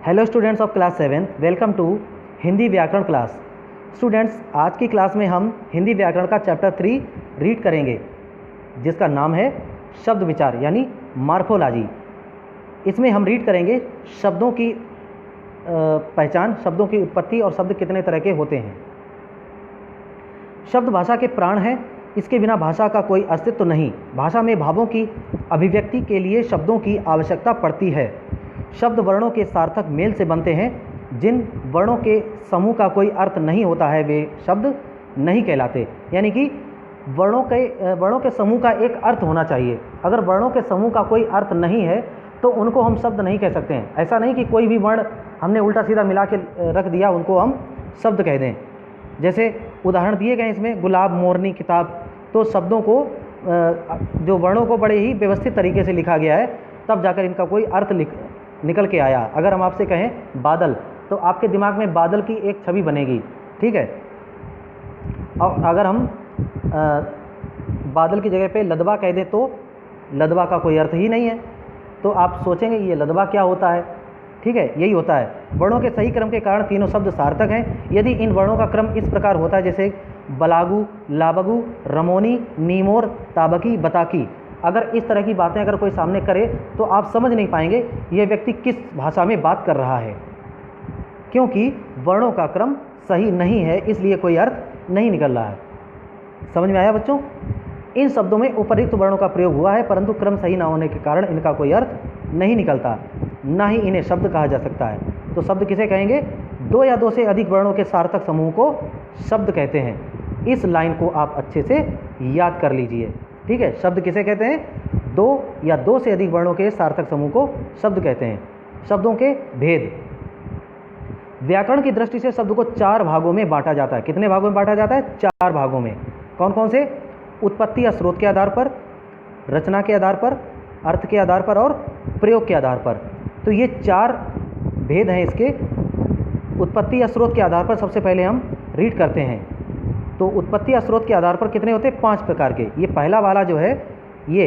Hello students of class 7, welcome to Hindi व्याकरण class. Students, आज की क्लास में हम हिंदी व्याकरण का चैप्टर 3 रीड करेंगे, जिसका नाम है शब्द विचार यानी मार्फोलॉजी। इसमें हम रीड करेंगे शब्दों की पहचान, शब्दों की उत्पत्ति और शब्द कितने तरह के होते हैं। शब्द भाषा के प्राण हैं, इसके बिना भाषा का कोई अस्तित्व नहीं। भाषा में भावों की अभिव्यक्ति के लिए शब्दों की आवश्यकता पड़ती है। शब्द वर्णों के सार्थक मेल से बनते हैं। जिन वर्णों के समूह का कोई अर्थ नहीं होता है वे शब्द नहीं कहलाते। यानी कि वर्णों के समूह का एक अर्थ होना चाहिए। अगर वर्णों के समूह का कोई अर्थ नहीं है तो उनको हम शब्द नहीं कह सकते हैं। ऐसा नहीं कि कोई भी वर्ण हमने उल्टा सीधा मिला के रख दिया उनको हम शब्द कह दें। जैसे उदाहरण दिए गए इसमें गुलाब, मोरनी, किताब। तो शब्दों को जो वर्णों को बड़े ही व्यवस्थित तरीके से लिखा गया है, तब जाकर इनका कोई अर्थ निकल के आया। अगर हम आपसे कहें बादल, तो आपके दिमाग में बादल की एक छवि बनेगी, ठीक है। और अगर हम बादल की जगह पे लदवा कह दें तो लदवा का कोई अर्थ ही नहीं है। तो आप सोचेंगे ये लदवा क्या होता है, ठीक है। यही होता है। वर्णों के सही क्रम के कारण तीनों शब्द सार्थक हैं। यदि इन वर्णों का क्रम इस प्रकार होता है, जैसे बलागु, लाबगु, रमोनी, नीमोर, ताबकी, बताकी, अगर इस तरह की बातें अगर कोई सामने करे तो आप समझ नहीं पाएंगे ये व्यक्ति किस भाषा में बात कर रहा है, क्योंकि वर्णों का क्रम सही नहीं है, इसलिए कोई अर्थ नहीं निकल रहा है। समझ में आया बच्चों? इन शब्दों में उपर्युक्त वर्णों का प्रयोग हुआ है, परंतु क्रम सही ना होने के कारण इनका कोई अर्थ नहीं निकलता, ना ही इन्हें शब्द कहा जा सकता है। तो शब्द किसे कहेंगे? दो या दो से अधिक वर्णों के सार्थक समूह को शब्द कहते हैं। इस लाइन को आप अच्छे से याद कर लीजिए, ठीक है। शब्द किसे कहते हैं? दो या दो से अधिक वर्णों के सार्थक समूह को शब्द कहते हैं। शब्दों के भेद। व्याकरण की दृष्टि से शब्द को 4 भागों में बांटा जाता है। कितने भागों में बांटा जाता है? 4 भागों में। कौन कौन से? उत्पत्ति या स्रोत के आधार पर, रचना के आधार पर, अर्थ के आधार पर और प्रयोग के आधार पर। तो ये 4 भेद हैं इसके। उत्पत्ति या स्रोत के आधार पर सबसे पहले हम रीड करते हैं। तो उत्पत्ति या स्रोत के आधार पर कितने होते हैं? 5 प्रकार के। ये पहला वाला जो है ये,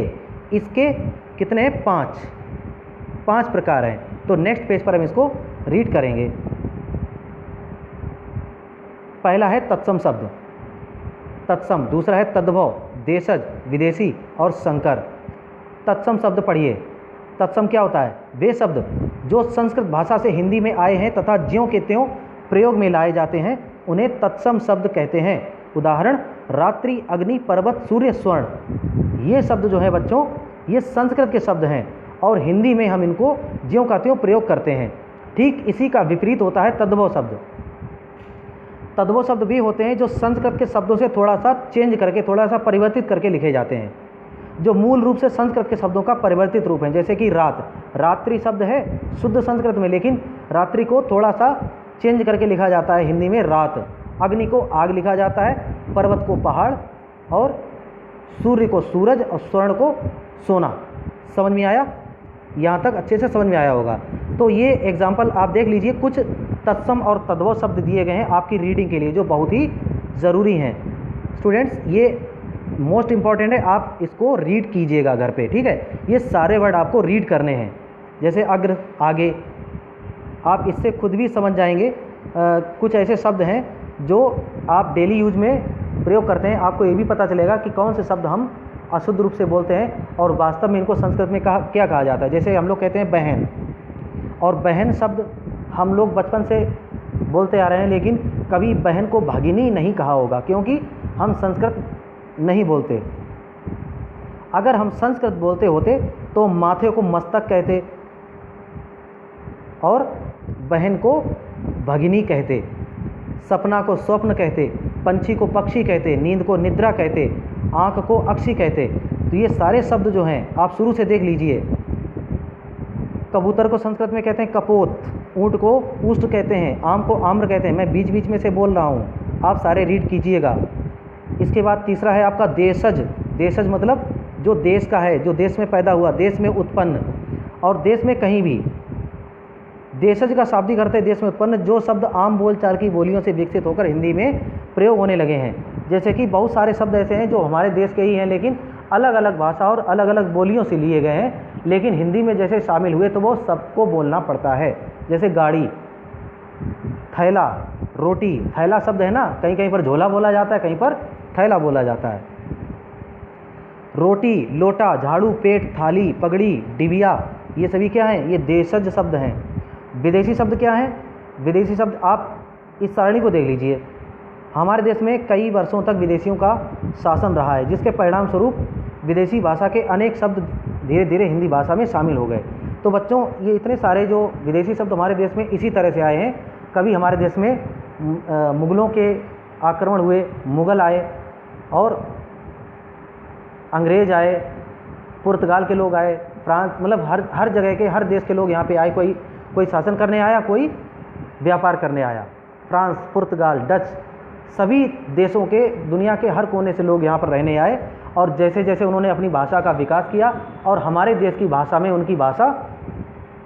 इसके कितने हैं? 5 प्रकार हैं। तो नेक्स्ट पेज पर हम इसको रीड करेंगे। पहला है तत्सम शब्द, तत्सम। दूसरा है तद्भव, देशज, विदेशी और संकर। तत्सम शब्द पढ़िए। तत्सम क्या होता है? वे शब्द जो संस्कृत भाषा से हिंदी में आए हैं तथा ज्यों के त्यों प्रयोग में लाए जाते हैं उन्हें तत्सम शब्द कहते हैं। उदाहरण: रात्रि, अग्नि, पर्वत, सूर्य, स्वर्ण। ये शब्द जो है बच्चों, ये संस्कृत के शब्द हैं और हिंदी में हम इनको ज्यों का त्यों प्रयोग करते हैं। ठीक इसी का विपरीत होता है तद्भव शब्द। तद्भव शब्द भी होते हैं जो संस्कृत के शब्दों से थोड़ा सा चेंज करके, थोड़ा सा परिवर्तित करके लिखे जाते हैं, जो मूल रूप से संस्कृत के शब्दों का परिवर्तित रूप है। जैसे कि रात, रात्रि शब्द है शुद्ध संस्कृत में, लेकिन रात्रि को थोड़ा सा चेंज करके लिखा जाता है हिंदी में रात। अग्नि को आग लिखा जाता है, पर्वत को पहाड़ और सूर्य को सूरज और स्वर्ण को सोना। समझ में आया? यहाँ तक अच्छे से समझ में आया होगा। तो ये एग्जाम्पल आप देख लीजिए, कुछ तत्सम और तद्भव शब्द दिए गए हैं आपकी रीडिंग के लिए, जो बहुत ही ज़रूरी हैं। स्टूडेंट्स, ये मोस्ट इम्पॉर्टेंट है, आप इसको रीड कीजिएगा घर पे, ठीक है। ये सारे वर्ड आपको रीड करने हैं। जैसे अग्र, आगे, आप इससे खुद भी समझ जाएंगे। कुछ ऐसे शब्द हैं जो आप डेली यूज में प्रयोग करते हैं, आपको ये भी पता चलेगा कि कौन से शब्द हम अशुद्ध रूप से बोलते हैं और वास्तव में इनको संस्कृत में क्या कहा जाता है। जैसे हम लोग कहते हैं बहन, और बहन शब्द हम लोग बचपन से बोलते आ रहे हैं, लेकिन कभी बहन को भगिनी नहीं कहा होगा, क्योंकि हम संस्कृत नहीं बोलते। अगर हम संस्कृत बोलते होते तो माथे को मस्तक कहते और बहन को भगिनी कहते, सपना को स्वप्न कहते, पंछी को पक्षी कहते, नींद को निद्रा कहते, आँख को अक्षी कहते। तो ये सारे शब्द जो हैं आप शुरू से देख लीजिए। कबूतर को संस्कृत में कहते हैं कपोत, ऊँट को ऊष्ट कहते हैं, आम को आम्र कहते हैं। मैं बीच बीच में से बोल रहा हूँ, आप सारे रीड कीजिएगा। इसके बाद तीसरा है आपका देशज। देशज मतलब जो देश का है, जो देश में पैदा हुआ, देश में उत्पन्न, और देश में कहीं भी। देशज का शाब्दिक अर्थ है देश में उत्पन्न। जो शब्द आम बोलचाल की बोलियों से विकसित होकर हिंदी में प्रयोग होने लगे हैं। जैसे कि बहुत सारे शब्द ऐसे हैं जो हमारे देश के ही हैं, लेकिन अलग अलग भाषा और अलग अलग बोलियों से लिए गए हैं लेकिन हिंदी में जैसे शामिल हुए तो वो सबको बोलना पड़ता है। जैसे गाड़ी, थैला, रोटी, थैला शब्द है ना, कहीं कहीं पर झोला बोला जाता है, कहीं पर थैला बोला जाता है। रोटी, लोटा, झाड़ू, पेट, थाली, पगड़ी, डिबिया, ये सभी क्या हैं? ये देशज शब्द हैं। विदेशी शब्द क्या हैं? विदेशी शब्द आप इस सारणी को देख लीजिए। हमारे देश में कई वर्षों तक विदेशियों का शासन रहा है, जिसके परिणाम स्वरूप विदेशी भाषा के अनेक शब्द धीरे धीरे हिंदी भाषा में शामिल हो गए। तो बच्चों, ये इतने सारे जो विदेशी शब्द हमारे देश में इसी तरह से आए हैं। कभी हमारे देश में मुग़लों के आक्रमण हुए, मुग़ल आए और अंग्रेज़ आए, पुर्तगाल के लोग आए, फ्रांस, मतलब हर जगह के, हर देश के लोग यहाँ पे आए। कोई शासन करने आया, कोई व्यापार करने आया। फ्रांस, पुर्तगाल, डच, सभी देशों के, दुनिया के हर कोने से लोग यहाँ पर रहने आए और जैसे जैसे उन्होंने अपनी भाषा का विकास किया और हमारे देश की भाषा में उनकी भाषा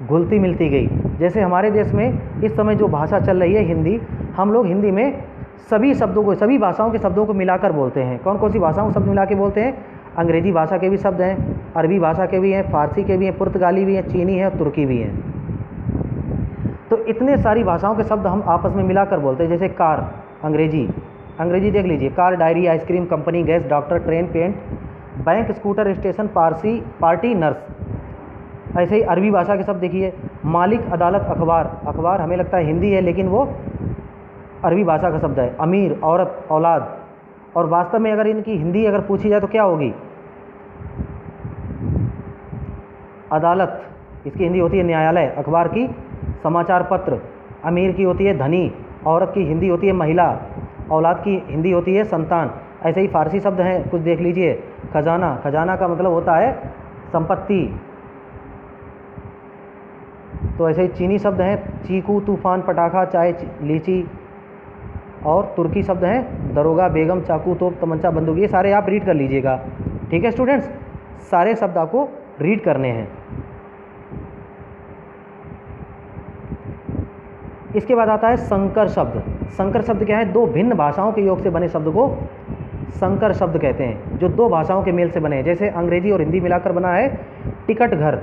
घुलती मिलती गई। जैसे हमारे देश में इस समय जो भाषा चल रही है हिंदी, हम लोग हिंदी में सभी शब्दों को, सभी भाषाओं के शब्दों को मिलाकर बोलते हैं। कौन कौन सी भाषाओं को शब्द मिला के बोलते हैं? अंग्रेजी भाषा के भी शब्द हैं, अरबी भाषा के भी हैं, फारसी के भी हैं, पुर्तगाली भी हैं, चीनी है, तुर्की भी हैं। तो इतने सारी भाषाओं के शब्द हम आपस में मिलाकर बोलते हैं। जैसे कार, अंग्रेजी देख लीजिए, car, diary, ice cream, company, gas, doctor, train, paint, bank, scooter, station, party, nurse. ऐसे ही अरबी भाषा के शब्द देखिए, मालिक, अदालत, अखबार हमें लगता है हिंदी है, लेकिन वो अरबी भाषा का शब्द है। अमीर, औरत, औलाद। और वास्तव में अगर इनकी हिंदी अगर पूछी जाए तो क्या होगी? अदालत, इसकी हिंदी होती है न्यायालय। अखबार की समाचार पत्र। अमीर की होती है धनी। औरत की हिंदी होती है महिला। औलाद की हिंदी होती है संतान। ऐसे ही फारसी शब्द हैं, कुछ देख लीजिए। खजाना का मतलब होता है संपत्ति। तो ऐसे ही चीनी शब्द हैं, चीकू, तूफान, पटाखा, चाय, लीची। और तुर्की शब्द हैं, दरोगा, बेगम, चाकू, तोप, तमंचा, बंदूक। ये सारे आप रीड कर लीजिएगा, ठीक है स्टूडेंट्स? सारे शब्द आपको रीड करने हैं। इसके बाद आता है संकर शब्द। संकर शब्द क्या है? दो भिन्न भाषाओं के योग से बने शब्द को संकर शब्द कहते हैं, जो दो भाषाओं के मेल से बने हैं। जैसे अंग्रेजी और हिंदी मिलाकर बना है टिकट घर,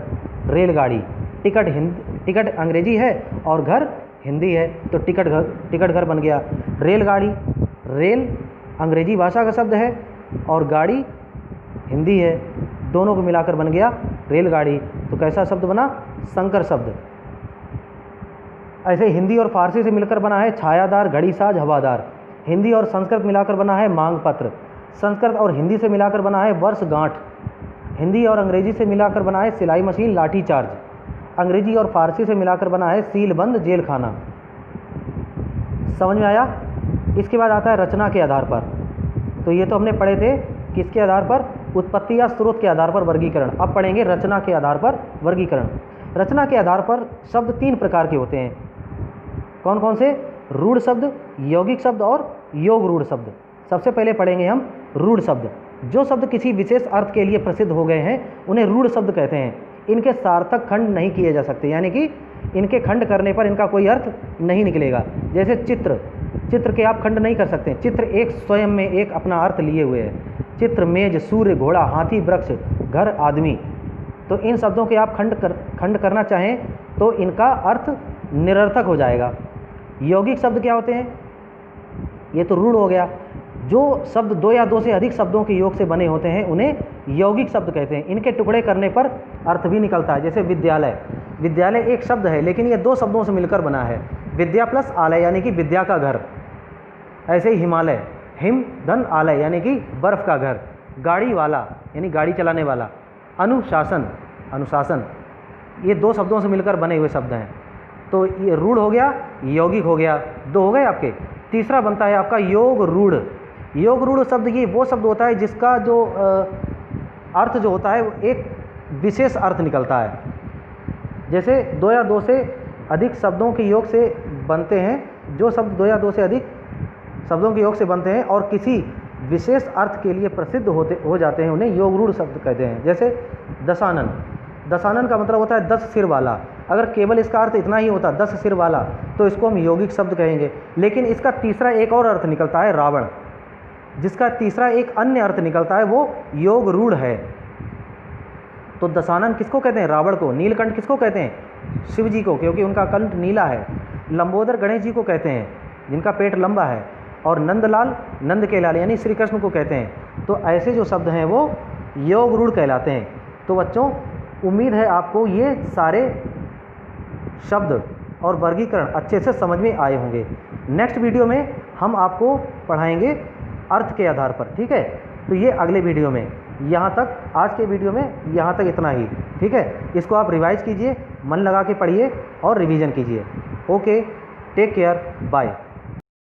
रेलगाड़ी। टिकट अंग्रेजी है और घर हिंदी है, तो टिकट घर बन गया। रेलगाड़ी, रेल अंग्रेजी भाषा का शब्द है और गाड़ी हिंदी है, दोनों को मिलाकर बन गया रेलगाड़ी। तो कैसा शब्द बना? संकर शब्द। ऐसे हिंदी और फारसी से मिलकर बना है छायादार, घड़ीसाज, हवादार। हिंदी और संस्कृत मिलाकर बना है मांग पत्र। संस्कृत और हिंदी से मिलाकर बना है वर्षगांठ। हिंदी और अंग्रेजी से मिलाकर बना है सिलाई मशीन, लाठी चार्ज। अंग्रेजी और फारसी से मिलाकर बना है सीलबंद, जेल खाना। समझ में आया? इसके बाद आता है रचना के आधार पर। तो ये तो हमने पढ़े थे किसके आधार पर? उत्पत्ति या स्रोत के आधार पर वर्गीकरण। अब पढ़ेंगे रचना के आधार पर वर्गीकरण। रचना के आधार पर शब्द तीन प्रकार के होते हैं। कौन कौन से? रूढ़ शब्द, यौगिक शब्द और योग रूढ़ शब्द। सबसे पहले पढ़ेंगे हम रूढ़ शब्द। जो शब्द किसी विशेष अर्थ के लिए प्रसिद्ध हो गए हैं उन्हें रूढ़ शब्द कहते हैं। इनके सार्थक खंड नहीं किए जा सकते, यानी कि इनके खंड करने पर इनका कोई अर्थ नहीं निकलेगा। जैसे चित्र के आप खंड नहीं कर सकते। चित्र एक स्वयं में एक अपना अर्थ लिए हुए है। चित्र, मेज, सूर्य, घोड़ा, हाथी, वृक्ष, घर, आदमी। तो इन शब्दों के आप खंड करना चाहें तो इनका अर्थ निरर्थक हो जाएगा। यौगिक शब्द क्या होते हैं? ये तो रूढ़ हो गया। जो शब्द दो या दो से अधिक शब्दों के योग से बने होते हैं उन्हें यौगिक शब्द कहते हैं। इनके टुकड़े करने पर अर्थ भी निकलता है। जैसे विद्यालय एक शब्द है, लेकिन ये दो शब्दों से मिलकर बना है। विद्या प्लस आलय, यानी कि विद्या का घर। ऐसे ही हिमालय, हिम धन आलय, यानी कि बर्फ का घर। गाड़ी वाला, यानी गाड़ी चलाने वाला। अनुशासन, ये दो शब्दों से मिलकर बने हुए शब्द हैं। तो ये रूढ़ हो गया, यौगिक हो गया, दो हो गए आपके। तीसरा बनता है आपका योग रूढ़। योग रूढ़ शब्द ये वो शब्द होता है जिसका जो अर्थ जो होता है वो एक विशेष अर्थ निकलता है। जैसे दो या दो से अधिक शब्दों के योग से बनते हैं। जो शब्द दो या दो से अधिक शब्दों के योग से बनते हैं और किसी विशेष अर्थ के लिए प्रसिद्ध हो जाते हैं, उन्हें योग रूढ़ शब्द कहते हैं। जैसे दशानन का मतलब होता है 10 सिर वाला। अगर केवल इसका अर्थ इतना ही होता 10 सिर वाला तो इसको हम यौगिक शब्द कहेंगे। लेकिन इसका तीसरा एक और अर्थ निकलता है रावण, जिसका तीसरा एक अन्य अर्थ निकलता है वो योग रूढ़ है। तो दशानन किसको कहते हैं? रावण को। नीलकंठ किसको कहते हैं? शिव जी को, क्योंकि उनका कंठ नीला है। लंबोदर गणेश जी को कहते हैं, जिनका पेट लंबा है। और नंदलाल, नंद के लाल यानी श्री कृष्ण को कहते हैं। तो ऐसे जो शब्द हैं वो योग रूढ़ कहलाते हैं। तो बच्चों, उम्मीद है आपको ये सारे शब्द और वर्गीकरण अच्छे से समझ में आए होंगे। नेक्स्ट वीडियो में हम आपको पढ़ाएंगे अर्थ के आधार पर, ठीक है? तो ये अगले वीडियो में। यहाँ तक, आज के वीडियो में यहाँ तक इतना ही, ठीक है? इसको आप रिवाइज कीजिए, मन लगा के पढ़िए और रिवीजन कीजिए। Okay, take care, bye.